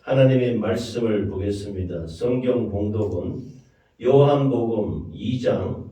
하나님의 말씀을 보겠습니다. 성경 봉독은 요한복음 2장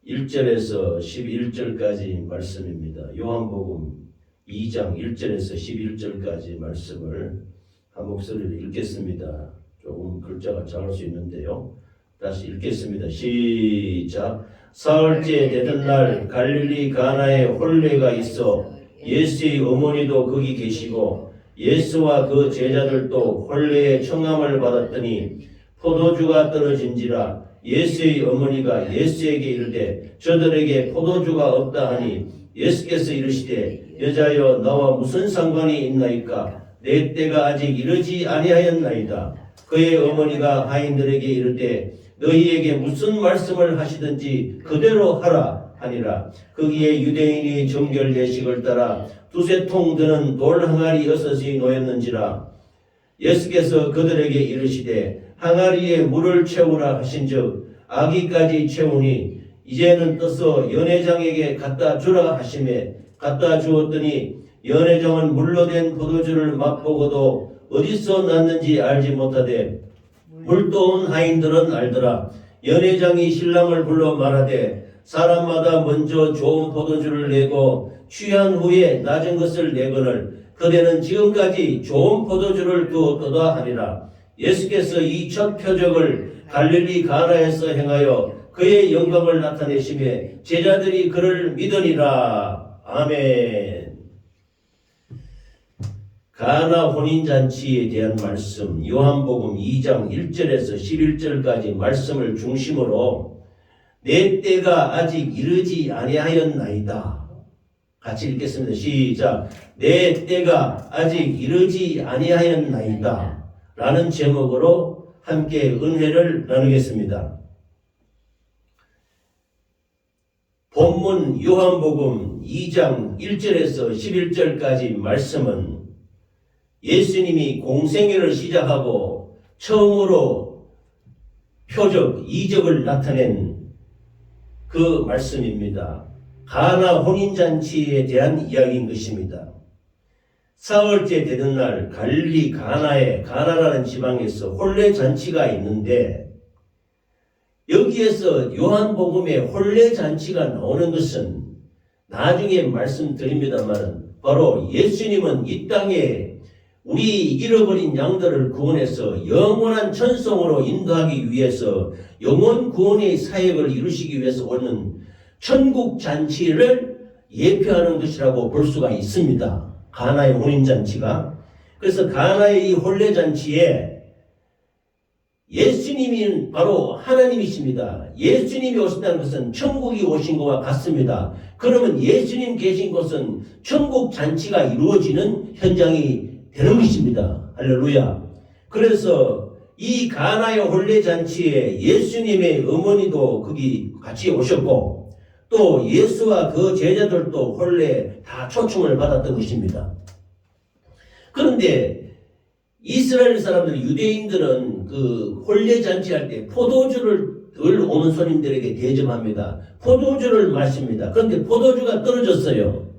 1절에서 11절까지 말씀입니다. 요한복음 2장 1절에서 11절까지 말씀을 한 목소리로 읽겠습니다. 조금 글자가 작을 수 있는데요. 다시 읽겠습니다. 시작. 사흘째 되던 날 갈릴리 가나에 혼례가 있어 예수의 어머니도 거기 계시고 예수와 그 제자들도 혼례의 청함을 받았더니 포도주가 떨어진지라 예수의 어머니가 예수에게 이르되 저들에게 포도주가 없다 하니 예수께서 이르시되 여자여 나와 무슨 상관이 있나이까 내 때가 아직 이르지 아니하였나이다. 그의 어머니가 하인들에게 이르되 너희에게 무슨 말씀을 하시든지 그대로 하라 하니라. 거기에 유대인이 정결 예식을 따라 두세 통 드는 돌 항아리 6이 놓였는지라. 예수께서 그들에게 이르시되 항아리에 물을 채우라 하신즉 아기까지 채우니 이제는 떠서 연회장에게 갖다 주라 하시매 갖다 주었더니 연회장은 물로 된 포도주를 맛보고도 어디서 났는지 알지 못하되 물도 온 하인들은 알더라. 연회장이 신랑을 불러 말하되 사람마다 먼저 좋은 포도주를 내고 취한 후에 낮은 것을 내거늘 그대는 지금까지 좋은 포도주를 두었도다 하니라. 예수께서 이 첫 표적을 갈릴리 가나에서 행하여 그의 영광을 나타내시며 제자들이 그를 믿으니라. 아멘. 가나 혼인잔치에 대한 말씀, 요한복음 2장 1절에서 11절까지 말씀을 중심으로 내 때가 아직 이르지 아니하였나이다. 같이 읽겠습니다. 시작. 내 때가 아직 이르지 아니하였나이다 라는 제목으로 함께 은혜를 나누겠습니다. 본문 요한복음 2장 1절에서 11절까지 말씀은 예수님이 공생애를 시작하고 처음으로 표적, 이적을 나타낸 그 말씀입니다. 가나 혼인잔치에 대한 이야기인 것입니다. 사흘째 되던 날 갈릴리 가나에, 가나라는 지방에서 혼례잔치가 있는데 여기에서 요한복음에 혼례잔치가 나오는 것은 나중에 말씀드립니다만 바로 예수님은 이 땅에 우리 잃어버린 양들을 구원해서 영원한 천성으로 인도하기 위해서 영원 구원의 사역을 이루시기 위해서 오는 천국 잔치를 예표하는 것이라고 볼 수가 있습니다. 가나의 혼인잔치가. 그래서 가나의 이 혼례잔치에 예수님이 바로 하나님이십니다. 예수님이 오신다는 것은 천국이 오신 것과 같습니다. 그러면 예수님 계신 곳은 천국 잔치가 이루어지는 현장이 되는 것입니다. 할렐루야. 그래서 이 가나의 혼례잔치에 예수님의 어머니도 거기 같이 오셨고 또 예수와 그 제자들도 혼례 다 초청을 받았던 것입니다. 그런데 이스라엘 사람들, 유대인들은 그 혼례잔치 할 때 포도주를 늘 오는 손님들에게 대접합니다. 포도주를 마십니다. 그런데 포도주가 떨어졌어요.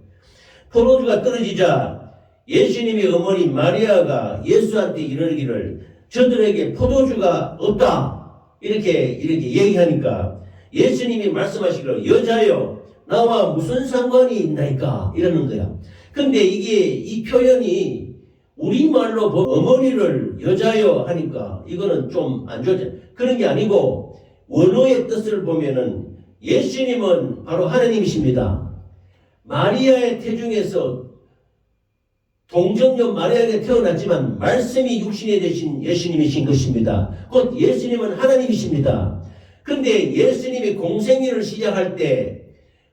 포도주가 떨어지자 예수님의 어머니 마리아가 예수한테 이르기를 저들에게 포도주가 없다 이렇게 얘기하니까 예수님이 말씀하시기를 여자여 나와 무슨 상관이 있나이까 이러는 거야. 근데 이게 이 표현이 우리말로 어머니를 여자여 하니까 이거는 좀 안 좋죠. 그런 게 아니고 원어의 뜻을 보면은 예수님은 바로 하나님이십니다. 마리아의 태중에서 동정녀 마리아에게 태어났지만 말씀이 육신이 되신 예수님이신 것입니다. 곧 예수님은 하나님이십니다. 그런데 예수님이 공생애를 시작할 때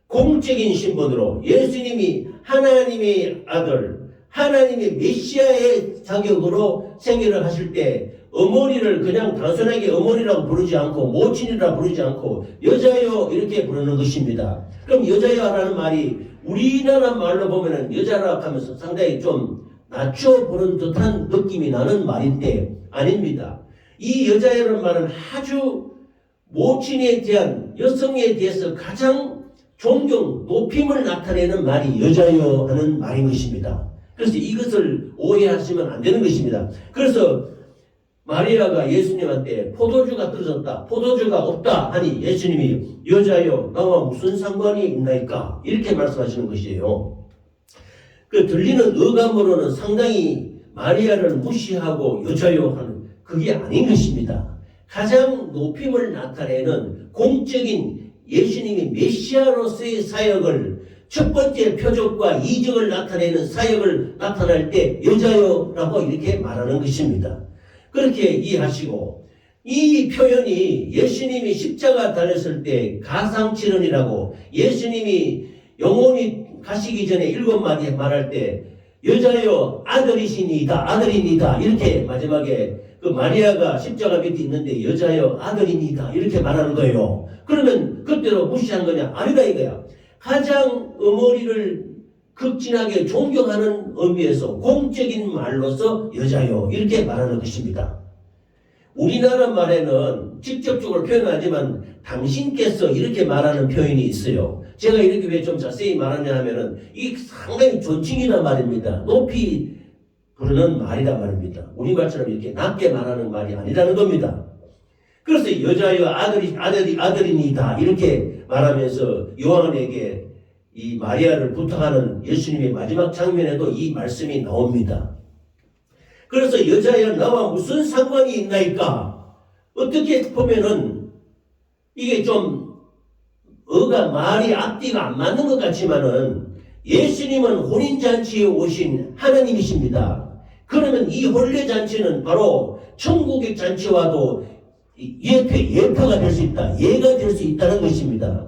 공적인 신분으로 예수님이 하나님의 아들, 하나님의 메시아의 자격으로 생애를 하실 때 어머니를 그냥 단순하게 어머니라고 부르지 않고 모친이라 부르지 않고 여자여 이렇게 부르는 것입니다. 그럼 여자여라는 말이 우리나라 말로 보면은 여자라 하면서 상당히 좀 낮춰보는 듯한 느낌이 나는 말인데 아닙니다. 이 여자여라는 말은 아주 모친에 대한 여성에 대해서 가장 존경, 높임을 나타내는 말이 여자여 하는 말인 것입니다. 그래서 이것을 오해하시면 안 되는 것입니다. 그래서 마리아가 예수님한테 포도주가 떨어졌다, 포도주가 없다 하니 예수님이 여자여 나와 무슨 상관이 있나이까 이렇게 말씀하시는 것이에요. 그 들리는 어감으로는 상당히 마리아를 무시하고 여자여 하는 그게 아닌 것입니다. 가장 높임을 나타내는 공적인 예수님이 메시아로서의 사역을 첫 번째 표적과 이적을 나타내는 사역을 나타낼 때 여자여라고 이렇게 말하는 것입니다. 그렇게 이해하시고 이 표현이 예수님이 십자가 달렸을 때 가상칠언이라고 예수님이 영혼이 가시기 전에 7마디 말할 때 여자여 아들이시니이다 아들이니다 이렇게 마지막에 그 마리아가 십자가 밑에 있는데 여자여 아들이니다 이렇게 말하는 거예요. 그러면 그때로 무시한 거냐? 아니다 이거야. 가장 어머니를 극진하게 존경하는 의미에서 공적인 말로서 여자요 이렇게 말하는 것입니다. 우리나라 말에는 직접적으로 표현하지만 당신께서 이렇게 말하는 표현이 있어요. 제가 이렇게 왜 좀 자세히 말하냐 하면은 이게 상당히 존칭이란 말입니다. 높이 부르는 말이란 말입니다. 우리말처럼 이렇게 낮게 말하는 말이 아니라는 겁니다. 그래서 여자여 아들이니다 이렇게 말하면서 요한에게 이 마리아를 부탁하는 예수님의 마지막 장면에도 이 말씀이 나옵니다. 그래서 여자여 나와 무슨 상관이 있나이까? 어떻게 보면은 이게 좀 말이 앞뒤가 안 맞는 것 같지만은 예수님은 혼인잔치에 오신 하나님이십니다. 그러면 이 혼례잔치는 바로 천국의 잔치와도 예표가 될 수 있다. 예가 될 수 있다는 것입니다.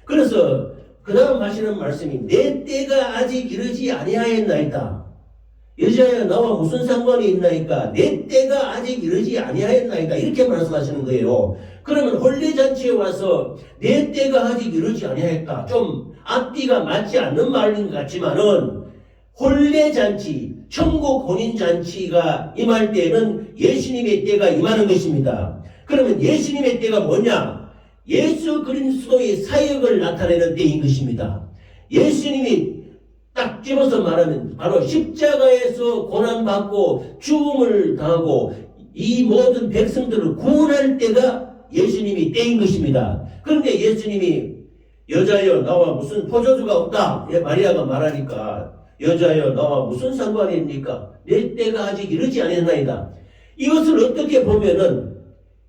그래서 그 다음 하시는 말씀이 내 때가 아직 이르지 아니하였나이다. 여자야 나와 무슨 상관이 있나이까? 내 때가 아직 이르지 아니하였나이다. 이렇게 말씀하시는 거예요. 그러면 혼례잔치에 와서 내 때가 아직 이르지 아니하였다. 좀 앞뒤가 맞지 않는 말인 것 같지만은 혼례잔치, 천국 혼인잔치가 임할 때에는 예수님의 때가 임하는 것입니다. 그러면 예수님의 때가 뭐냐? 예수 그리스도의 사역을 나타내는 때인 것입니다. 예수님이 딱 집어서 말하면 바로 십자가에서 고난받고 죽음을 당하고 이 모든 백성들을 구원할 때가 예수님이 때인 것입니다. 그런데 예수님이 여자여 나와 무슨 포도주가 없다 마리아가 말하니까 여자여 나와 무슨 상관이 있습니까? 내 때가 아직 이르지 않았나이다. 이것을 어떻게 보면은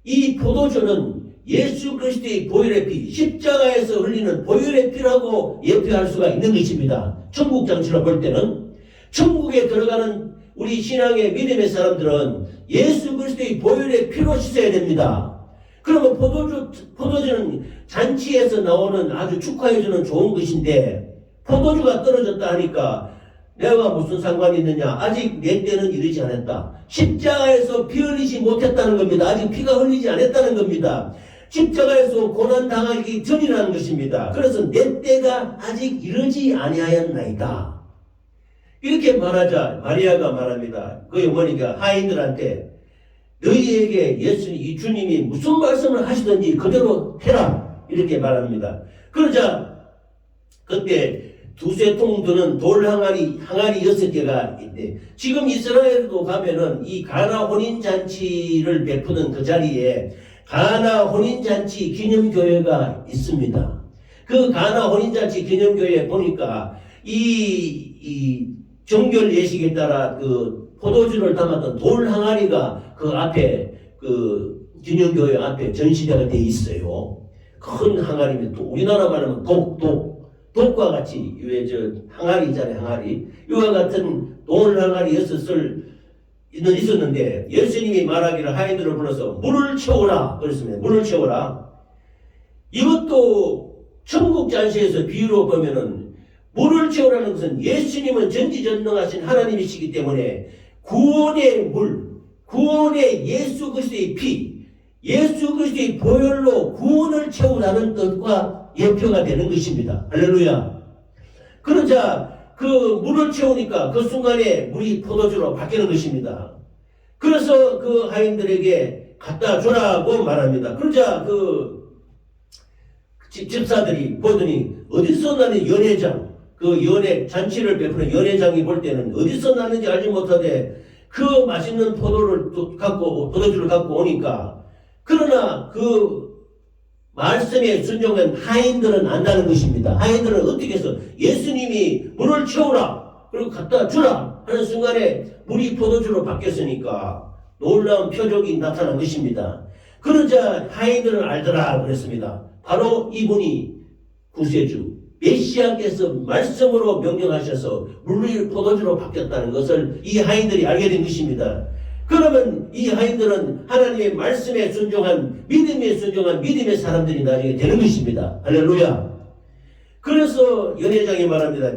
이 포도주는 예수 그리스도의 보혈의 피, 십자가에서 흘리는 보혈의 피라고 예표할 수가 있는 것입니다. 천국 장치로 볼 때는 천국에 들어가는 우리 신앙의 믿음의 사람들은 예수 그리스도의 보혈의 피로 씻어야 됩니다. 그러면 포도주는 잔치에서 나오는 아주 축하해주는 좋은 것인데 포도주가 떨어졌다 하니까 내가 무슨 상관이 있느냐? 아직 내 때는 이르지 않았다. 십자가에서 피 흘리지 못했다는 겁니다. 아직 피가 흘리지 않았다는 겁니다. 십자가에서 고난당하기 전이라는 것입니다. 그래서 내 때가 아직 이르지 아니하였나이다. 이렇게 말하자 마리아가 말합니다. 그 어머니가 하인들한테 너희에게 이 주님이 무슨 말씀을 하시든지 그대로 해라 이렇게 말합니다. 그러자 그때 두세 통 드는 돌 항아리 6개가 있는데 지금 이스라엘도 가면은 이 가나 혼인잔치를 베푸는 그 자리에 가나 혼인잔치 기념교회가 있습니다. 그 가나 혼인잔치 기념교회에 보니까 이 정결 예식에 따라 그 포도주를 담았던 돌 항아리가 그 앞에 그 기념교회 앞에 전시되어 있어요. 큰 항아리면 또 우리나라 말하면 독과 같이 왜 저 항아리 있잖아요. 항아리 이와 같은 돌 항아리 6을 있었는데 예수님이 말하기를 하인들을 불러서 물을 채우라 그랬습니다. 물을 채우라. 이것도 천국 잔치에서 비유로 보면은 물을 채우라는 것은 예수님은 전지전능하신 하나님이시기 때문에 구원의 물, 구원의 예수 그리스도의 피, 예수 그리스도의 보혈로 구원을 채우라는 뜻과 예표가 되는 것입니다. 할렐루야. 그러자 그 물을 채우니까 그 순간에 물이 포도주로 바뀌는 것입니다. 그래서 그 하인들에게 갖다 주라고 말합니다. 그러자 그 집사들이 보더니 어디서 나는 연회장 그 연회 잔치를 베푸는 연회장이 볼 때는 어디서 났는지 알지 못하되 그 맛있는 포도주를 갖고 오니까 그러나 그 말씀에 순종한 하인들은 안다는 것입니다. 하인들은 어떻게 해서 예수님이 물을 채우라 그리고 갖다 주라 하는 순간에 물이 포도주로 바뀌었으니까 놀라운 표적이 나타난 것입니다. 그러자 하인들은 알더라 그랬습니다. 바로 이분이 구세주 메시아께서 말씀으로 명령하셔서 물이 포도주로 바뀌었다는 것을 이 하인들이 알게 된 것입니다. 그러면 이 하인들은 하나님의 말씀에 순종한 믿음의 사람들이 나중에 되는 것입니다. 할렐루야. 그래서 연회장이 말합니다.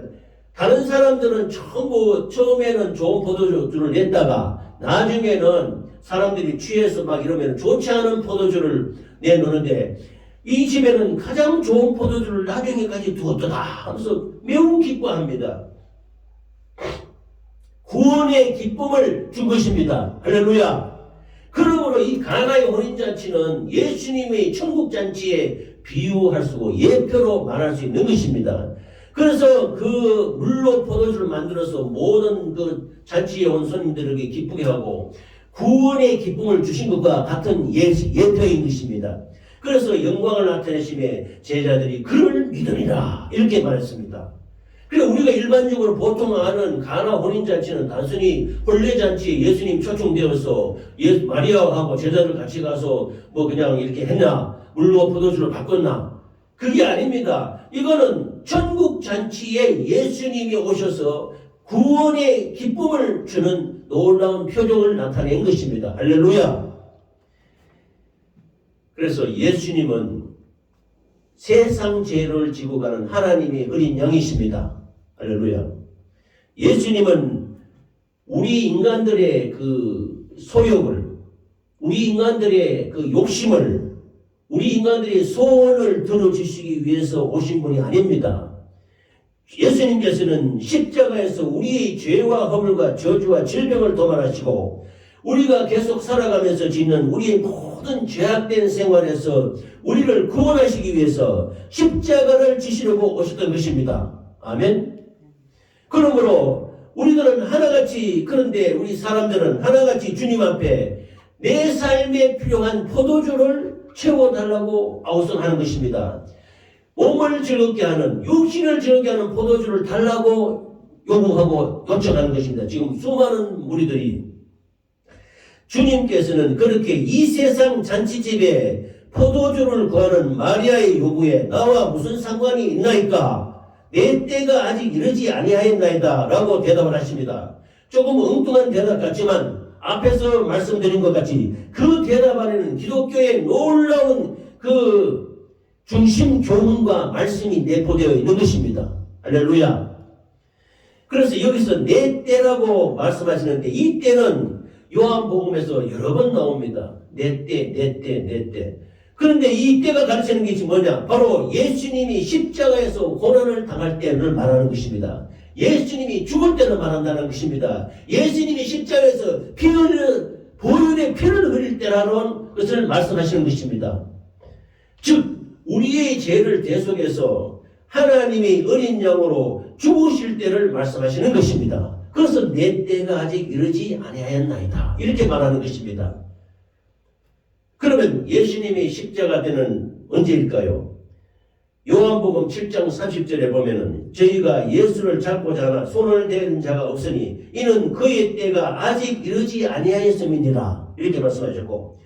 다른 사람들은 처음에는 좋은 포도주를 냈다가 나중에는 사람들이 취해서 막 이러면 좋지 않은 포도주를 내놓는데 이 집에는 가장 좋은 포도주를 나중에까지 두었다 하면서 매우 기뻐합니다. 구원의 기쁨을 준 것입니다. 할렐루야. 그러므로 이 가나의 혼인잔치는 예수님의 천국잔치에 비유할 수 있고 예표로 말할 수 있는 것입니다. 그래서 그 물로 포도주를 만들어서 모든 그 잔치에 온 손님들에게 기쁘게 하고 구원의 기쁨을 주신 것과 같은 예표인 것입니다. 그래서 영광을 나타내심에 제자들이 그를 믿으리라 이렇게 말했습니다. 그래서 우리가 일반적으로 보통 아는 가나 혼인잔치는 단순히 혼례잔치에 예수님 초청되어서 마리아하고 제자들 같이 가서 뭐 그냥 이렇게 했나 물로 포도주를 바꿨나 그게 아닙니다. 이거는 천국잔치에 예수님이 오셔서 구원의 기쁨을 주는 놀라운 표적을 나타낸 것입니다. 할렐루야. 그래서 예수님은 세상 죄를 지고 가는 하나님의 어린 양이십니다. 할렐루야. 예수님은 우리 인간들의 그 소욕을, 우리 인간들의 그 욕심을, 우리 인간들의 소원을 들어주시기 위해서 오신 분이 아닙니다. 예수님께서는 십자가에서 우리의 죄와 허물과 저주와 질병을 도말하시고 우리가 계속 살아가면서 짓는 우리의 모든 죄악된 생활에서 우리를 구원하시기 위해서 십자가를 지시려고 오셨던 것입니다. 아멘. 그러므로 우리들은 하나같이 그런데 우리 사람들은 하나같이 주님 앞에 내 삶에 필요한 포도주를 채워달라고 아우성하는 것입니다. 몸을 즐겁게 하는 육신을 즐겁게 하는 포도주를 달라고 요구하고 요청하는 것입니다. 지금 수많은 무리들이 주님께서는 그렇게 이 세상 잔치집에 포도주를 구하는 마리아의 요구에 나와 무슨 상관이 있나이까? 내 때가 아직 이르지 아니하였나이다 라고 대답을 하십니다. 조금 엉뚱한 대답 같지만 앞에서 말씀드린 것 같이 그 대답 안에는 기독교의 놀라운 그 중심 교훈과 말씀이 내포되어 있는 것입니다. 할렐루야. 그래서 여기서 내 때라고 말씀하시는데 이 때는 요한복음에서 여러 번 나옵니다. 내 때, 내 때, 내 때. 그런데 이 때가 가르치는 것이 뭐냐? 바로 예수님이 십자가에서 고난을 당할 때를 말하는 것입니다. 예수님이 죽을 때를 말한다는 것입니다. 예수님이 십자가에서 보혈의 피를 흘릴 때라는 것을 말씀하시는 것입니다. 즉 우리의 죄를 대속해서 하나님의 어린 양으로 죽으실 때를 말씀하시는 것입니다. 그래서 내 때가 아직 이르지 아니하였나이다 이렇게 말하는 것입니다. 그러면 예수님의 십자가 때는 언제일까요? 요한복음 7장 30절에 보면은 저희가 예수를 잡고자 하나 손을 대는 자가 없으니 이는 그의 때가 아직 이르지 아니하였음이니라 이렇게 말씀하셨고,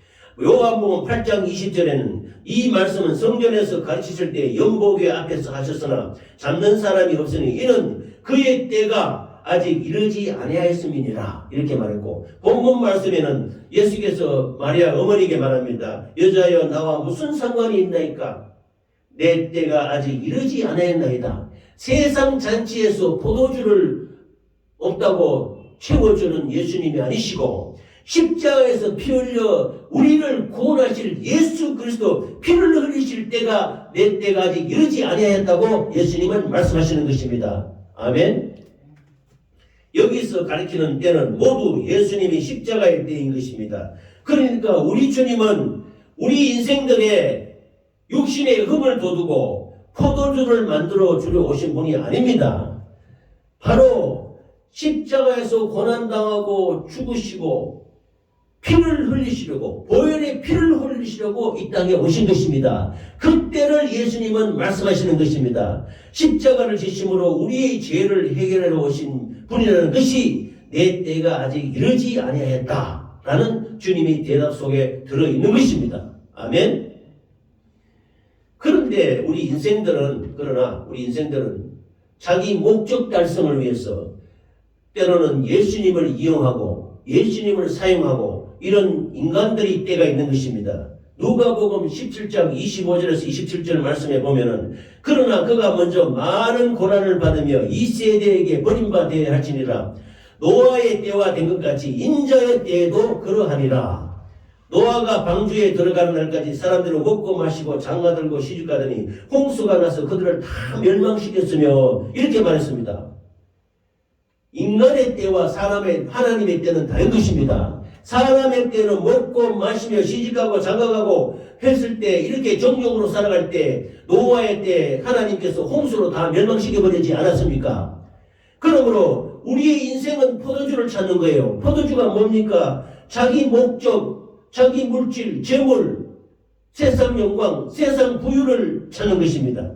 요한복음 8장 20절에는 이 말씀은 성전에서 가르치실 때 연복회 앞에서 하셨으나 잡는 사람이 없으니 이는 그의 때가 아직 이르지 아니하였음이니라 이렇게 말했고, 본문 말씀에는 예수께서 마리아 어머니에게 말합니다. 여자여 나와 무슨 상관이 있나이까? 내 때가 아직 이르지 아니하였나이다. 세상 잔치에서 포도주를 없다고 채워주는 예수님이 아니시고 십자가에서 피 흘려 우리를 구원하실 예수 그리스도 피를 흘리실 때가 내 때가 아직 이르지 아니하였다고 예수님은 말씀하시는 것입니다. 아멘. 여기서 가리키는 때는 모두 예수님이 십자가의 때인 것입니다. 그러니까 우리 주님은 우리 인생들의 육신의 흠을 돋우고 포도주를 만들어 주려 오신 분이 아닙니다. 바로 십자가에서 고난당하고 죽으시고 피를 흘리시려고, 보혈의 피를 흘리시려고 이 땅에 오신 것입니다. 그때를 예수님은 말씀하시는 것입니다. 십자가를 지심으로 우리의 죄를 해결하러 오신 분이라는 것이 내 때가 아직 이르지 아니하였다라는 주님의 대답 속에 들어있는 것입니다. 아멘. 그런데 우리 인생들은 자기 목적 달성을 위해서 때로는 예수님을 이용하고 예수님을 사용하고 이런 인간들이 때가 있는 것입니다. 누가복음 17장 25절에서 27절 말씀에 보면은 그러나 그가 먼저 많은 고난을 받으며 이 세대에게 버림받아야 할지니라. 노아의 때와 된 것 같이 인자의 때에도 그러하니라. 노아가 방주에 들어가는 날까지 사람들은 먹고 마시고 장가들고 시집가더니 홍수가 나서 그들을 다 멸망시켰으며 이렇게 말했습니다. 인간의 때와 하나님의 때는 다른 것입니다. 사람의 때는 먹고 마시며 시집가고 장가가고 했을 때 이렇게 정욕으로 살아갈 때 노아의 때 하나님께서 홍수로 다 멸망시켜버리지 않았습니까? 그러므로 우리의 인생은 포도주를 찾는 거예요. 포도주가 뭡니까? 자기 목적, 자기 물질, 재물, 세상 영광, 세상 부유를 찾는 것입니다.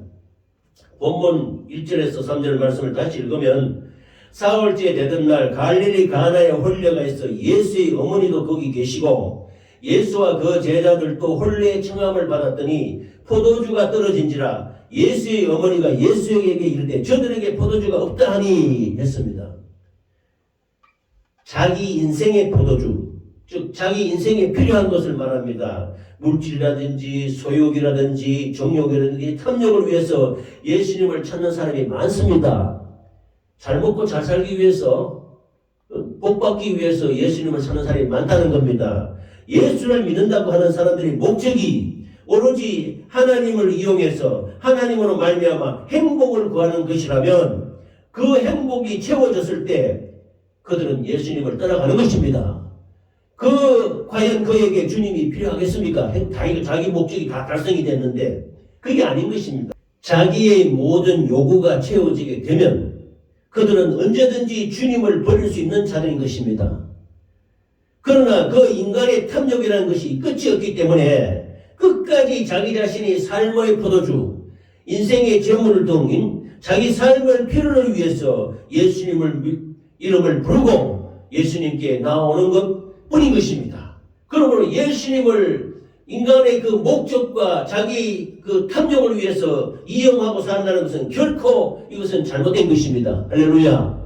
본문 1절에서 3절 말씀을 다시 읽으면 사흘째 되던 날 갈릴리 가나에 혼례가 있어 예수의 어머니도 거기 계시고 예수와 그 제자들도 혼례의 청함을 받았더니 포도주가 떨어진지라 예수의 어머니가 예수에게 이르되 저들에게 포도주가 없다 하니 했습니다. 자기 인생의 포도주, 즉 자기 인생에 필요한 것을 말합니다. 물질이라든지 소욕이라든지 정욕이라든지 탐욕을 위해서 예수님을 찾는 사람이 많습니다. 잘 먹고 잘 살기 위해서, 복 받기 위해서 예수님을 찾는 사람이 많다는 겁니다. 예수를 믿는다고 하는 사람들의 목적이 오로지 하나님을 이용해서 하나님으로 말미암아 행복을 구하는 것이라면 그 행복이 채워졌을 때 그들은 예수님을 따라가는 것입니다. 과연 그에게 주님이 필요하겠습니까? 자기 목적이 다 달성이 됐는데 그게 아닌 것입니다. 자기의 모든 요구가 채워지게 되면 그들은 언제든지 주님을 버릴 수 있는 자들인 것입니다. 그러나 그 인간의 탐욕이라는 것이 끝이 없기 때문에 끝까지 자기 자신이 삶의 포도주, 인생의 재물을 둥인 자기 삶의 필요를 위해서 예수님을 이름을 부르고 예수님께 나오는 것 뿐인 것입니다. 그러므로 예수님을 인간의 그 목적과 자기 그 탐욕을 위해서 이용하고 산다는 것은 결코 이것은 잘못된 것입니다. 할렐루야.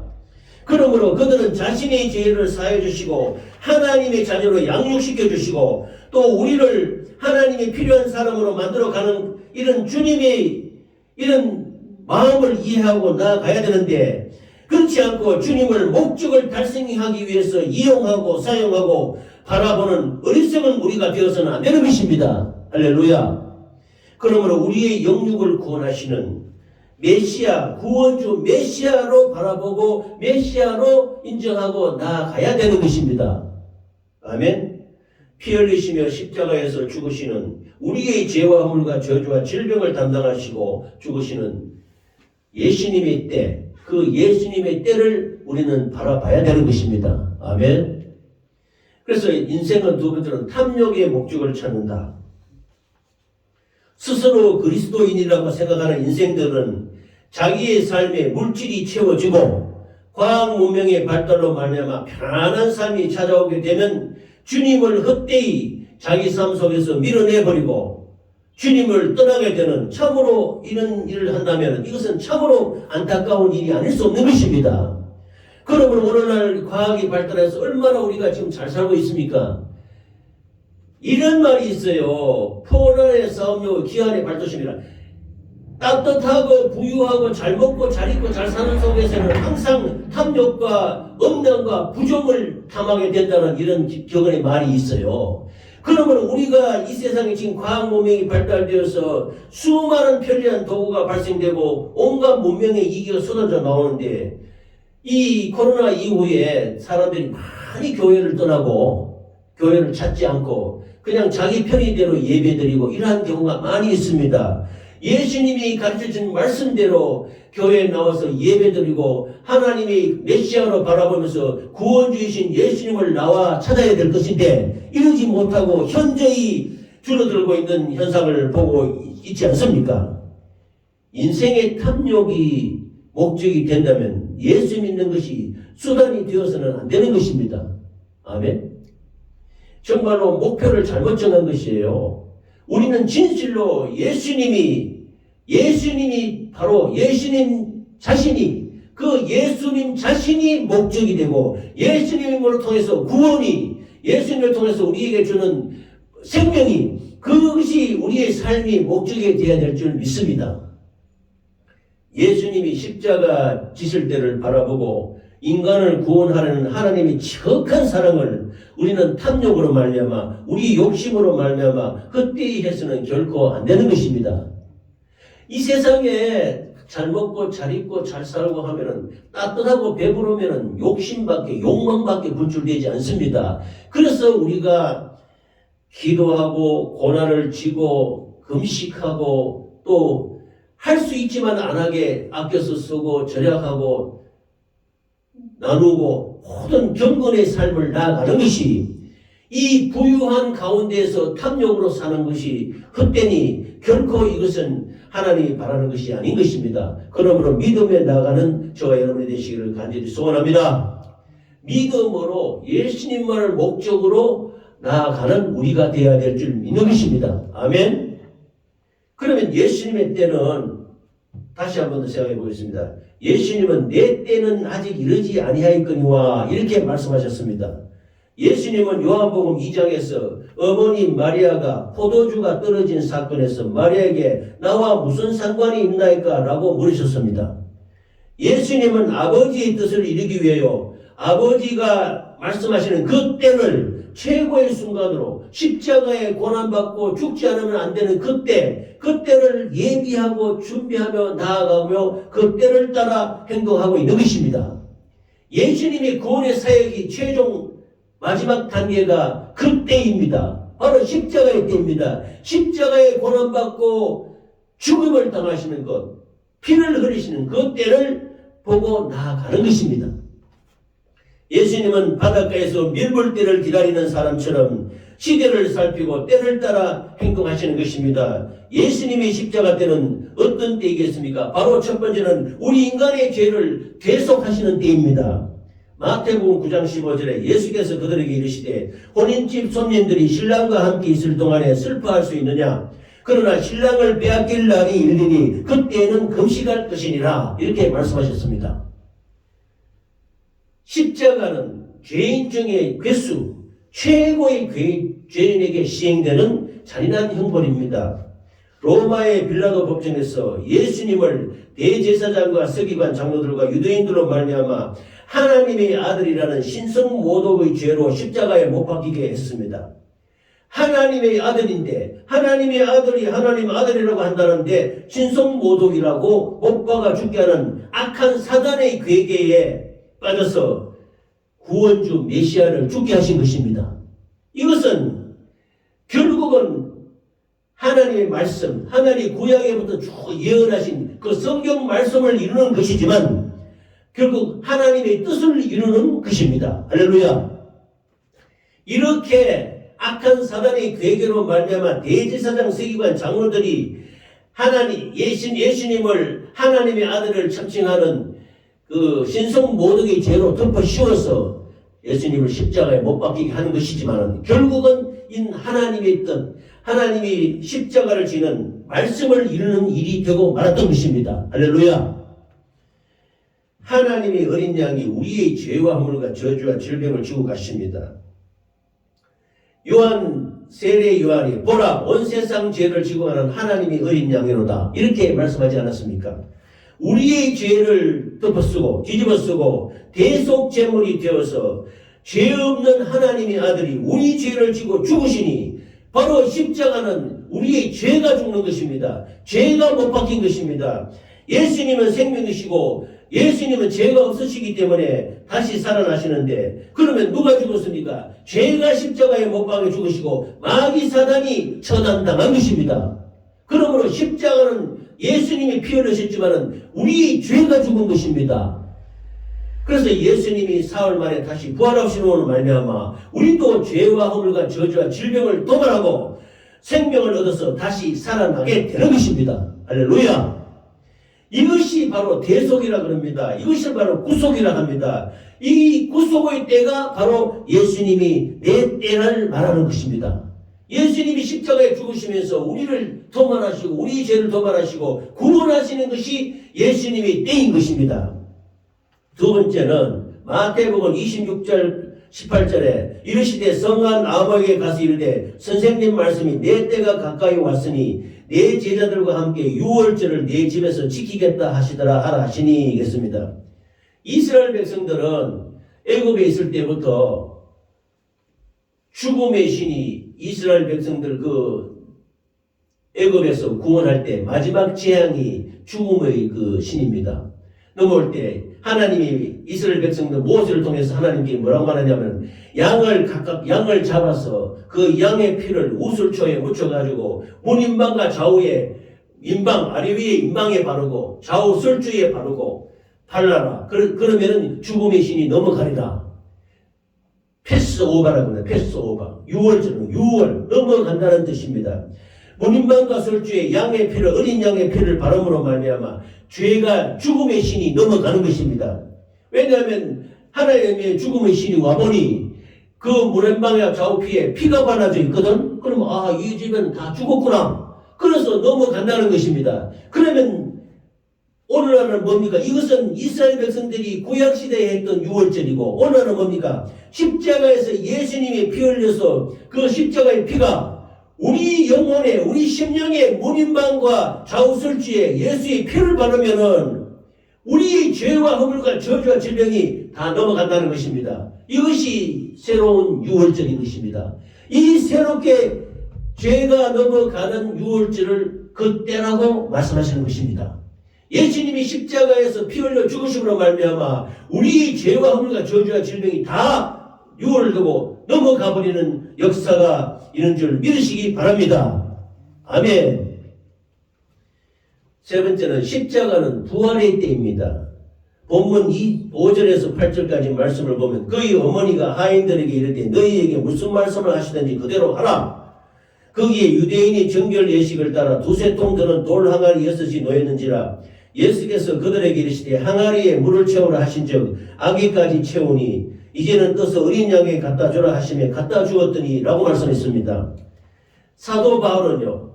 그러므로 그들은 자신의 죄를 사해 주시고 하나님의 자녀로 양육시켜 주시고 또 우리를 하나님이 필요한 사람으로 만들어가는 이런 주님의 이런 마음을 이해하고 나아가야 되는데 그렇지 않고 주님을 목적을 달성하기 위해서 이용하고 사용하고 바라보는 어리석은 우리가 되어서는 안 되는 것입니다. 할렐루야. 그러므로 우리의 영육을 구원하시는 메시아, 구원주 메시아로 바라보고 메시아로 인정하고 나아가야 되는 것입니다. 아멘. 피 흘리시며 십자가에서 죽으시는 우리의 죄와 허물과 저주와 질병을 담당하시고 죽으시는 예수님의 때, 그 예수님의 때를 우리는 바라봐야 되는 것입니다. 아멘. 그래서 인생은 두 번째는 탐욕의 목적을 찾는다. 스스로 그리스도인이라고 생각하는 인생들은 자기의 삶에 물질이 채워지고 과학 문명의 발달로 말미암아 편안한 삶이 찾아오게 되면 주님을 헛되이 자기 삶 속에서 밀어내버리고 주님을 떠나게 되는, 참으로 이런 일을 한다면 이것은 참으로 안타까운 일이 아닐 수 없는 것입니다. 그러므로 오늘날 과학이 발달해서 얼마나 우리가 지금 잘 살고 있습니까? 이런 말이 있어요. 포란의 싸움요 기한의 발도심이라. 따뜻하고 부유하고 잘 먹고 잘 입고 잘 사는 속에서는 항상 탐욕과 음란과 부정을 탐하게 된다는 이런 격언의 말이 있어요. 그러면 우리가 이 세상에 지금 과학 문명이 발달되어서 수많은 편리한 도구가 발생되고 온갖 문명의 이기가 쏟아져 나오는데 이 코로나 이후에 사람들이 많이 교회를 떠나고 교회를 찾지 않고 그냥 자기 편의대로 예배드리고 이러한 경우가 많이 있습니다. 예수님이 가르쳐준 말씀대로 교회에 나와서 예배드리고 하나님의 메시아로 바라보면서 구원주이신 예수님을 나와 찾아야 될 것인데 이러지 못하고 현저히 줄어들고 있는 현상을 보고 있지 않습니까? 인생의 탐욕이 목적이 된다면 예수 믿는 것이 수단이 되어서는 안 되는 것입니다. 아멘. 정말로 목표를 잘못 정한 것이에요. 우리는 진실로 예수님이 바로 예수님 자신이 그 예수님 자신이 목적이 되고 예수님을 통해서 구원이 예수님을 통해서 우리에게 주는 생명이 그것이 우리의 삶이 목적이 되어야 될 줄 믿습니다. 예수님이 십자가 지실 때를 바라보고 인간을 구원하려는 하나님의 지극한 사랑을 우리는 탐욕으로 말미암아 우리 욕심으로 말미암아 헛되이 해서는 결코 안 되는 것입니다. 이 세상에 잘 먹고 잘 입고 잘 살고 하면은 따뜻하고 배부르면은 욕망밖에 분출되지 않습니다. 그래서 우리가 기도하고 고난을 지고 금식하고 또 할 수 있지만 안 하게 아껴서 쓰고 절약하고 나누고 모든 경건의 삶을 나아가는 것이 이 부유한 가운데에서 탐욕으로 사는 것이 헛되니 결코 이것은 하나님이 바라는 것이 아닌 것입니다. 그러므로 믿음에 나가는 저와 여러분이 되시기를 간절히 소원합니다. 믿음으로 예수님만을 목적으로 나아가는 우리가 되어야 될 줄 믿는 것입니다. 아멘. 그러면 예수님의 때는 다시 한 번 더 생각해 보겠습니다. 예수님은 내 때는 아직 이르지 아니하였거니와 이렇게 말씀하셨습니다. 예수님은 요한복음 2장에서 어머니 마리아가 포도주가 떨어진 사건에서 마리아에게 나와 무슨 상관이 있나이까 라고 물으셨습니다. 예수님은 아버지의 뜻을 이루기 위하여 아버지가 말씀하시는 그 때를 최고의 순간으로 십자가에 고난받고 죽지 않으면 안 되는 그때를 예비하고 준비하며 나아가며 그 때를 따라 행동하고 있는 것입니다. 예수님의 구원의 사역이 최종 마지막 단계가 그때입니다. 바로 십자가의 때입니다. 십자가에 고난받고 죽음을 당하시는 것, 피를 흘리시는 그 때를 보고 나아가는 것입니다. 예수님은 바닷가에서 밀물때를 기다리는 사람처럼 시대를 살피고 때를 따라 행동하시는 것입니다. 예수님의 십자가 때는 어떤 때이겠습니까? 바로 첫 번째는 우리 인간의 죄를 대속하시는 때입니다. 마태복음 9장 15절에 예수께서 그들에게 이르시되 혼인집 손님들이 신랑과 함께 있을 동안에 슬퍼할 수 있느냐? 그러나 신랑을 빼앗길 날이 이르리니 그때는 금식할 것이니라 이렇게 말씀하셨습니다. 십자가는 죄인 중의 괴수, 최고의 죄인에게 시행되는 잔인한 형벌입니다. 로마의 빌라도 법정에서 예수님을 대제사장과 서기관 장로들과 유대인들로 말미암아 하나님의 아들이라는 신성모독의 죄로 십자가에 못 박히게 했습니다. 하나님의 아들인데 하나님의 아들이 하나님 아들이라고 한다는데 신성모독이라고 못 박아 죽게 하는 악한 사단의 괴계에 빠져서 구원주 메시아를 죽게 하신 것입니다. 이것은 결국은 하나님의 말씀, 하나님의 구약에부터 쭉 예언하신 그 성경 말씀을 이루는 것이지만 결국 하나님의 뜻을 이루는 것입니다. 할렐루야. 이렇게 악한 사단의 괴계로 말미암아 대제사장 서기관 장로들이 예수님을 하나님의 아들을 참칭하는 그 신성모독의 죄로 덮어 씌워서 예수님을 십자가에 못 박히게 하는 것이지만 결국은 하나님의 뜻, 하나님이 십자가를 지는 말씀을 이루는 일이 되고 말았던 것입니다. 할렐루야. 하나님의 어린 양이 우리의 죄와 허물과 저주와 질병을 지고 가십니다. 세례 요한이 보라 온 세상 죄를 지고 가는 하나님의 어린 양이로다 이렇게 말씀하지 않았습니까? 우리의 죄를 덮어쓰고 뒤집어쓰고 대속제물이 되어서 죄 없는 하나님의 아들이 우리 죄를 지고 죽으시니 바로 십자가는 우리의 죄가 죽는 것입니다. 죄가 못 박힌 것입니다. 예수님은 생명이시고 예수님은 죄가 없으시기 때문에 다시 살아나시는데 그러면 누가 죽었습니까? 죄가 십자가에 못 박혀 죽으시고 마귀 사단이 처단당한 것입니다. 그러므로 십자가는 예수님이 피 흘리셨지만은 우리의 죄가 죽은 것입니다. 그래서 예수님이 사흘 만에 다시 부활하시는 말미암아 우리도 죄와 허물과 저주와 질병을 도발하고 생명을 얻어서 다시 살아나게 되는 것입니다. 할렐루야. 이것이 바로 대속이라 그럽니다. 이것이 바로 구속이라 합니다. 이 구속의 때가 바로 예수님이 내 때를 말하는 것입니다. 예수님이 십자가에 죽으시면서 우리를 도말하시고 우리 죄를 도말하시고 구원하시는 것이 예수님의 때인 것입니다. 두 번째는 마태복음 26절 18절에 이르시되 성한 아버지에게 가서 이르되 선생님 말씀이 내 때가 가까이 왔으니 내 제자들과 함께 유월절을 내 집에서 지키겠다 하시더라 하라 하시니겠습니다. 이스라엘 백성들은 애굽에 있을 때부터 죽음의 신이 이스라엘 백성들 애굽에서 구원할 때 마지막 재앙이 죽음의 신입니다. 넘어올 때 하나님이 이스라엘 백성들 모세를 통해서 하나님께 뭐라고 말하냐면 양을 잡아서 그 양의 피를 우슬초에 묻혀가지고 문인방과 좌우에 인방 아래 위에 인방에 바르고 좌우 설주에 바르고 발라라. 그러면은 죽음의 신이 넘어가리라. 패스오버라고 합니다. 패스오버. 6월절은 6월 넘어간다는 뜻입니다. 문인방과 설주에 양의 피를 어린 양의 피를 바름으로 말미암아 죄가 죽음의 신이 넘어가는 것입니다. 왜냐하면 하나님의 죽음의 신이 와보니 그 문인방과 좌우피에 피가 발라져 있거든. 그러면 이 집은 다 죽었구나. 그래서 넘어간다는 것입니다. 그러면 오늘날은 뭡니까? 이것은 이스라엘 백성들이 구약시대에 했던 유월절이고 오늘날은 뭡니까? 십자가에서 예수님이 피 흘려서 그 십자가의 피가 우리 영혼에 우리 심령의 문인방과 좌우설주에 예수의 피를 바르면은 우리의 죄와 허물과 저주와 질병이 다 넘어간다는 것입니다. 이것이 새로운 유월절인 것입니다. 이 새롭게 죄가 넘어가는 유월절을 그때라고 말씀하시는 것입니다. 예수님이 십자가에서 피 흘려 죽으심으로 말미암아 우리의 죄와 허물과 저주와 질병이 다 유월되고 넘어가 버리는 역사가 있는 줄 믿으시기 바랍니다. 아멘. 세 번째는 십자가는 부활의 때입니다. 본문 5절에서 8절까지 말씀을 보면 그의 어머니가 하인들에게 이르되 너희에게 무슨 말씀을 하시든지 그대로 하라. 거기에 유대인이 정결 예식을 따라 두세 통 드는 돌 항아리 6이 놓였는지라. 예수께서 그들에게 이르시되 항아리에 물을 채우라 하신즉 아기까지 채우니 이제는 떠서 어린 양에게 갖다 주라 하시며 갖다 주었더니 라고 말씀했습니다. 사도 바울은요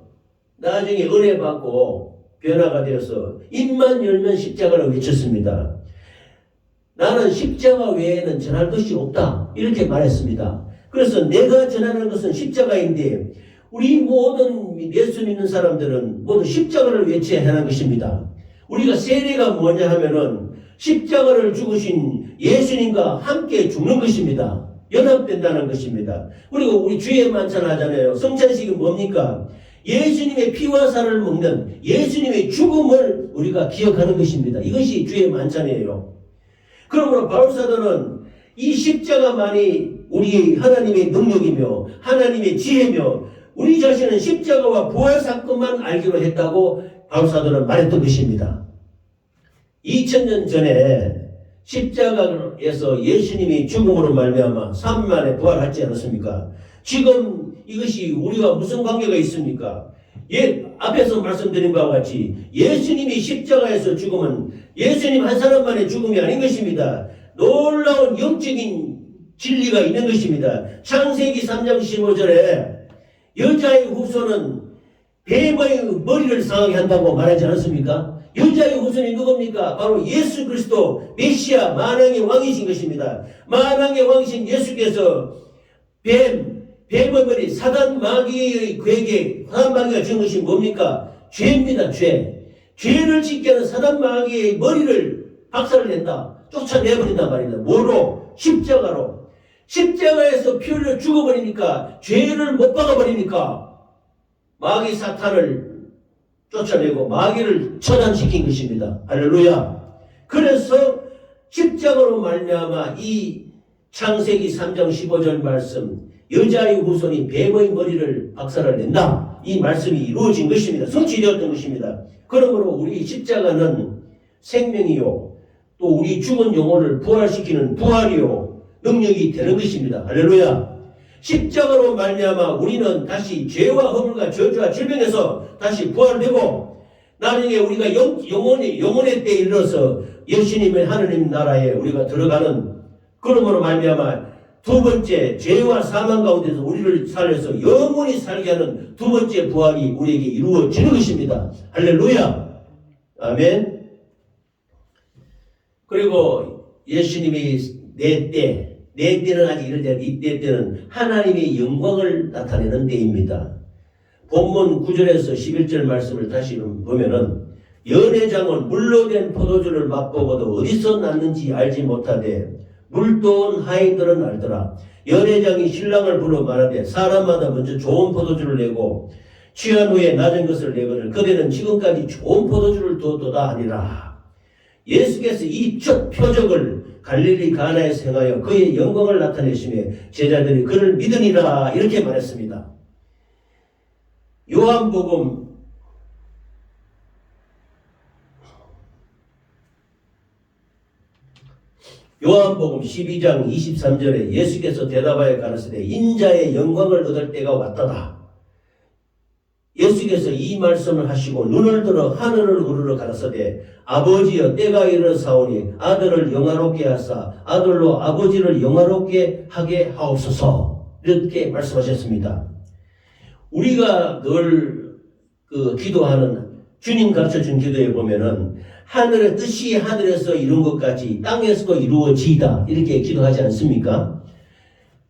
나중에 은혜 받고 변화가 되어서 입만 열면 십자가를 외쳤습니다. 나는 십자가 외에는 전할 것이 없다 이렇게 말했습니다. 그래서 내가 전하는 것은 십자가인데 우리 모든 예수 믿는 사람들은 모두 십자가를 외쳐야 하는 것입니다. 우리가 세례가 뭐냐 하면은 십자가를 죽으신 예수님과 함께 죽는 것입니다. 연합된다는 것입니다. 그리고 우리 주의 만찬 하잖아요. 성찬식이 뭡니까? 예수님의 피와 살을 먹는 예수님의 죽음을 우리가 기억하는 것입니다. 이것이 주의 만찬이에요. 그러므로 바울사도는 이 십자가만이 우리 하나님의 능력이며 하나님의 지혜며 우리 자신은 십자가와 부활 사건만 알기로 했다고 바울사도는 말했던 것입니다. 2000년 전에 십자가에서 예수님이 죽음으로 말미암아 3일 만에 부활하지 않았습니까? 지금 이것이 우리와 무슨 관계가 있습니까? 앞에서 말씀드린 바와 같이 예수님이 십자가에서 죽음은 예수님 한 사람만의 죽음이 아닌 것입니다. 놀라운 영적인 진리가 있는 것입니다. 창세기 3장 15절에 여자의 후손은 뱀의 머리를 상하게 한다고 말하지 않았습니까? 여자의 후손이 누굽니까? 바로 예수 그리스도 메시아 만왕의 왕이신 것입니다. 만왕의 왕이신 예수께서 뱀의 머리 사단 마귀의 괴계 사단 마귀가 지은 것이 뭡니까? 죄입니다. 죄를 짓게 하는 사단 마귀의 머리를 박살을 낸다. 쫓아내버린단 말입니다. 뭐로? 십자가로. 십자가에서 피 흘려 죽어버리니까 죄를 못 박아버리니까 마귀 사탄을 쫓아내고 마귀를 처단시킨 것입니다. 할렐루야. 그래서 십자가로 말미암아 이 창세기 3장 15절 말씀 여자의 후손이 뱀의 머리를 박살을 낸다. 이 말씀이 이루어진 것입니다. 성취되었던 것입니다. 그러므로 우리 십자가는 생명이요, 또 우리 죽은 영혼을 부활시키는 부활이요 능력이 되는 것입니다. 할렐루야. 십자가로 말미암아 우리는 다시 죄와 허물과 저주와 질병에서 다시 부활되고, 나중에 우리가 영혼의 때에 이르러서 예수님의 하느님 나라에 우리가 들어가는, 그러므로 말미암아 두 번째 죄와 사망 가운데서 우리를 살려서 영원히 살게 하는 두 번째 부활이 우리에게 이루어지는 것입니다. 할렐루야. 아멘. 그리고 예수님이 내 때는 아직 이르지 않았다. 이때 때는 하나님의 영광을 나타내는 때입니다. 본문 9절에서 11절 말씀을 다시 보면은, 연회장은 물로 된 포도주를 맛보고도 어디서 났는지 알지 못하되 물도온 하인들은 알더라. 연회장이 신랑을 불러 말하되 사람마다 먼저 좋은 포도주를 내고 취한 후에 낮은 것을 내거늘 그대는 지금까지 좋은 포도주를 두었도다 하니라. 예수께서 이 첫 표적을 갈릴리 가나에서 행하여 그의 영광을 나타내시며 제자들이 그를 믿으니라 이렇게 말했습니다. 요한복음 12장 23절에 예수께서 대답하여 가라사대 인자의 영광을 얻을 때가 왔다다. 예수께서 이 말씀을 하시고 눈을 들어 하늘을 우러러 가라사대 아버지여 때가 이르사오니 아들을 영화롭게 하사 아들로 아버지를 영화롭게 하게 하옵소서. 이렇게 말씀하셨습니다. 우리가 늘 기도하는 주님 가르쳐준 기도에 보면은 하늘의 뜻이 하늘에서 이룬 것 같이 땅에서도 이루어지이다 이렇게 기도하지 않습니까?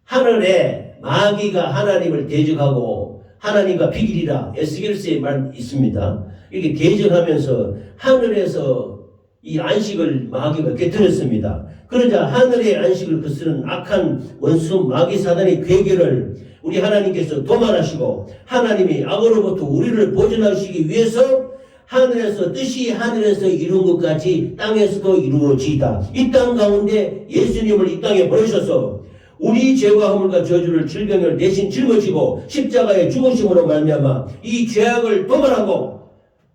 하늘에 마귀가 하나님을 대적하고 하나님과 비길이라 에스겔서에 말 있습니다. 이렇게 대적하면서 하늘에서 이 안식을 마귀가 깨뜨렸습니다. 그러자 하늘의 안식을 거스른 악한 원수 마귀 사단의 괴계를 우리 하나님께서 도말하시고 하나님이 악으로부터 우리를 보존하시기 위해서 하늘에서 뜻이 하늘에서 이룬 것 같이 땅에서도 이루어지이다. 이 땅 가운데 예수님을 이 땅에 보내셔서 우리 죄와 허물과 저주를 질병을 대신 짊어지고 십자가의 죽으심으로 말미암아 이 죄악을 도말하고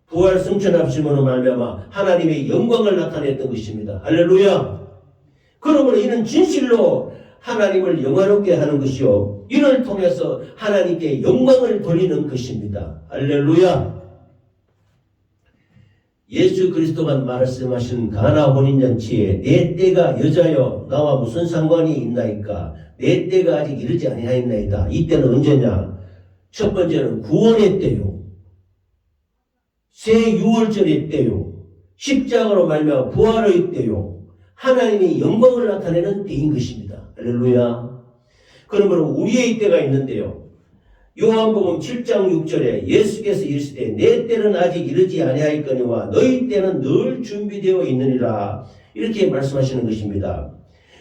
부활 승천하심으로 말미암아 하나님의 영광을 나타냈던 것입니다. 할렐루야. 그러므로 이는 진실로 하나님을 영화롭게 하는 것이요 이를 통해서 하나님께 영광을 돌리는 것입니다. 할렐루야. 예수 그리스도가 말씀하신 가나 혼인잔치에 내 때가 여자여 나와 무슨 상관이 있나이까? 내 때가 아직 이르지 아니하였나이다. 이 때는 언제냐? 첫 번째는 구원의 때요, 새 유월절의 때요, 십자가로 말미암아 부활의 때요, 하나님의 영광을 나타내는 때인 것입니다. 할렐루야. 그러므로 우리의 때가 있는데요. 요한복음 7장 6절에 예수께서 이르시되 내 때는 아직 이르지 아니하였거니와 너희 때는 늘 준비되어 있느니라 이렇게 말씀하시는 것입니다.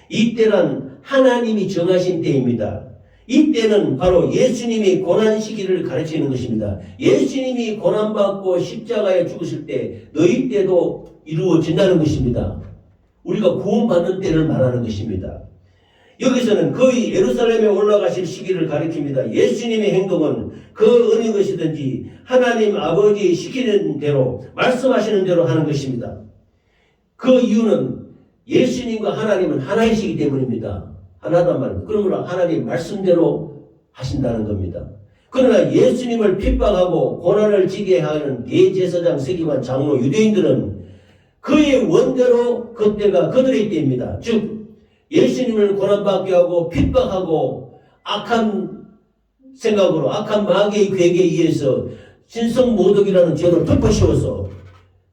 이 때는 하나님이 정하신 때입니다. 이 때는 바로 예수님이 고난 시기를 가르치는 것입니다. 예수님이 고난받고 십자가에 죽으실 때 너희 때도 이루어진다는 것입니다. 우리가 구원받는 때를 말하는 것입니다. 여기서는 거의 예루살렘에 올라가실 시기를 가리킵니다. 예수님의 행동은 그 어느 것이든지 하나님 아버지 시키는 대로 말씀하시는 대로 하는 것입니다. 그 이유는 예수님과 하나님은 하나이시기 때문입니다. 하나단 말입니다. 그러므로 하나님 말씀대로 하신다는 겁니다. 그러나 예수님을 핍박하고 고난을 지게 하는 대제사장, 서기관, 장로, 유대인들은 그의 원대로 그때가 그들의 때입니다. 즉 예수님을 고난받게 하고 핍박하고 악한 생각으로 악한 마귀의 괴계에 의해서 신성모독이라는 죄를 덮어씌워서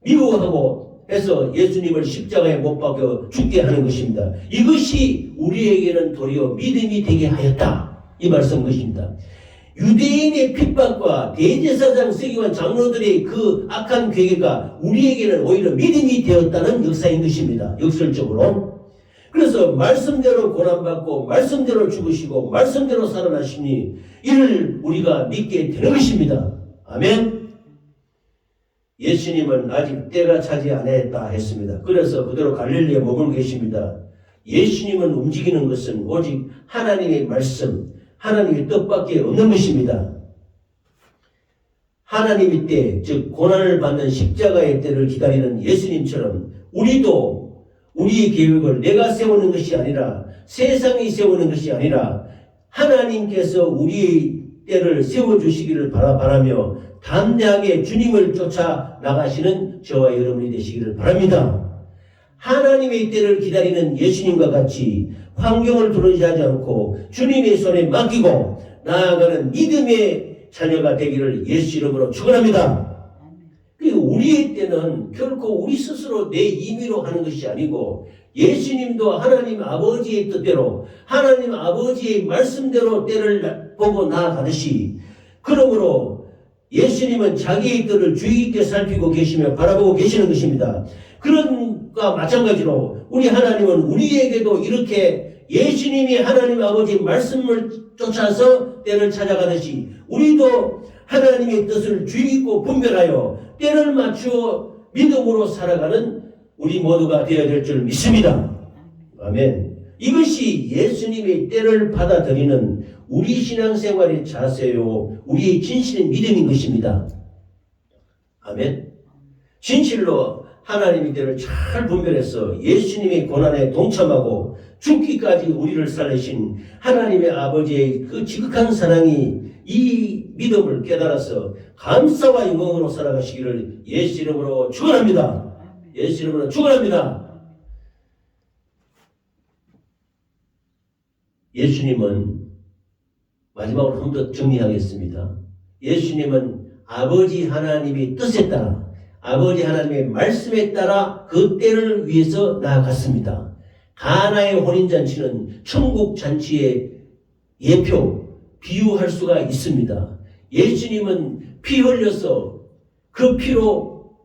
미워하고 해서 예수님을 십자가에 못 박혀 죽게 하는 것입니다. 이것이 우리에게는 도리어 믿음이 되게 하였다. 이 말씀 것입니다. 유대인의 핍박과 대제사장, 서기관, 장로들의 그 악한 괴계가 우리에게는 오히려 믿음이 되었다는 역사인 것입니다. 역설적으로. 그래서 말씀대로 고난받고 말씀대로 죽으시고 말씀대로 살아나시니 이를 우리가 믿게 되는 것입니다. 아멘. 예수님은 아직 때가 차지 않았다 했습니다. 그래서 그대로 갈릴리에 머물고 계십니다. 예수님은 움직이는 것은 오직 하나님의 말씀, 하나님의 뜻밖에 없는 것입니다. 하나님의 때, 즉 고난을 받는 십자가의 때를 기다리는 예수님처럼 우리도 우리의 계획을 내가 세우는 것이 아니라 세상이 세우는 것이 아니라 하나님께서 우리의 때를 세워주시기를 바라며 담대하게 주님을 쫓아 나가시는 저와 여러분이 되시기를 바랍니다. 하나님의 때를 기다리는 예수님과 같이 환경을 두려워하지 않고 주님의 손에 맡기고 나아가는 믿음의 자녀가 되기를 예수 이름으로 축원합니다. 우리의 때는 결코 우리 스스로 내 임의로 하는 것이 아니고 예수님도 하나님 아버지의 뜻대로 하나님 아버지의 말씀대로 때를 보고 나아가듯이 그러므로 예수님은 자기의 뜻을 주의 깊게 살피고 계시며 바라보고 계시는 것입니다. 그런 것과 마찬가지로 우리 하나님은 우리에게도 이렇게 예수님이 하나님 아버지의 말씀을 쫓아서 때를 찾아가듯이 우리도 하나님의 뜻을 주의 깊고 분별하여 때를 맞추어 믿음으로 살아가는 우리 모두가 되어야 될 줄 믿습니다. 아멘. 이것이 예수님의 때를 받아들이는 우리 신앙생활의 자세요 우리의 진실의 믿음인 것입니다. 아멘. 진실로 하나님의 때를 잘 분별해서 예수님의 고난에 동참하고 죽기까지 우리를 살리신 하나님의 아버지의 그 지극한 사랑이 이 믿음을 깨달아서 감사와 영광으로 살아가시기를 예수 이름으로 축원합니다. 예수 이름으로 축원합니다. 예수님은 마지막으로 한 번 더 정리하겠습니다. 예수님은 아버지 하나님의 뜻에 따라 아버지 하나님의 말씀에 따라 그 때를 위해서 나아갔습니다. 가나의 혼인잔치는 천국 잔치의 예표, 비유할 수가 있습니다. 예수님은 피 흘려서 그 피로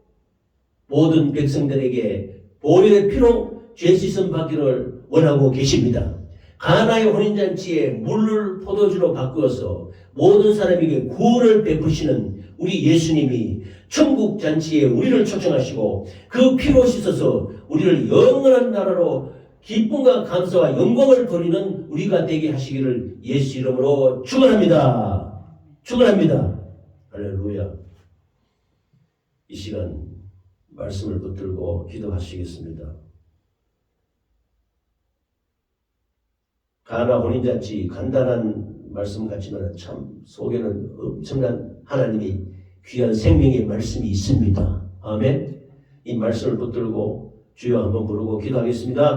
모든 백성들에게 보혈의 피로 죄 씻음 받기를 원하고 계십니다. 가나의 혼인잔치에 물을 포도주로 바꾸어서 모든 사람에게 구원을 베푸시는 우리 예수님이 천국 잔치에 우리를 초청하시고 그 피로 씻어서 우리를 영원한 나라로 기쁨과 감사와 영광을 돌리는 우리가 되게 하시기를 예수 이름으로 축원합니다. 축원합니다. 할렐루야. 이 시간 말씀을 붙들고 기도하시겠습니다. 가나 혼인잔치 간단한 말씀 같지만 참 속에는 엄청난 하나님의 귀한 생명의 말씀이 있습니다. 아멘. 이 말씀을 붙들고 주여 한번 부르고 기도하겠습니다.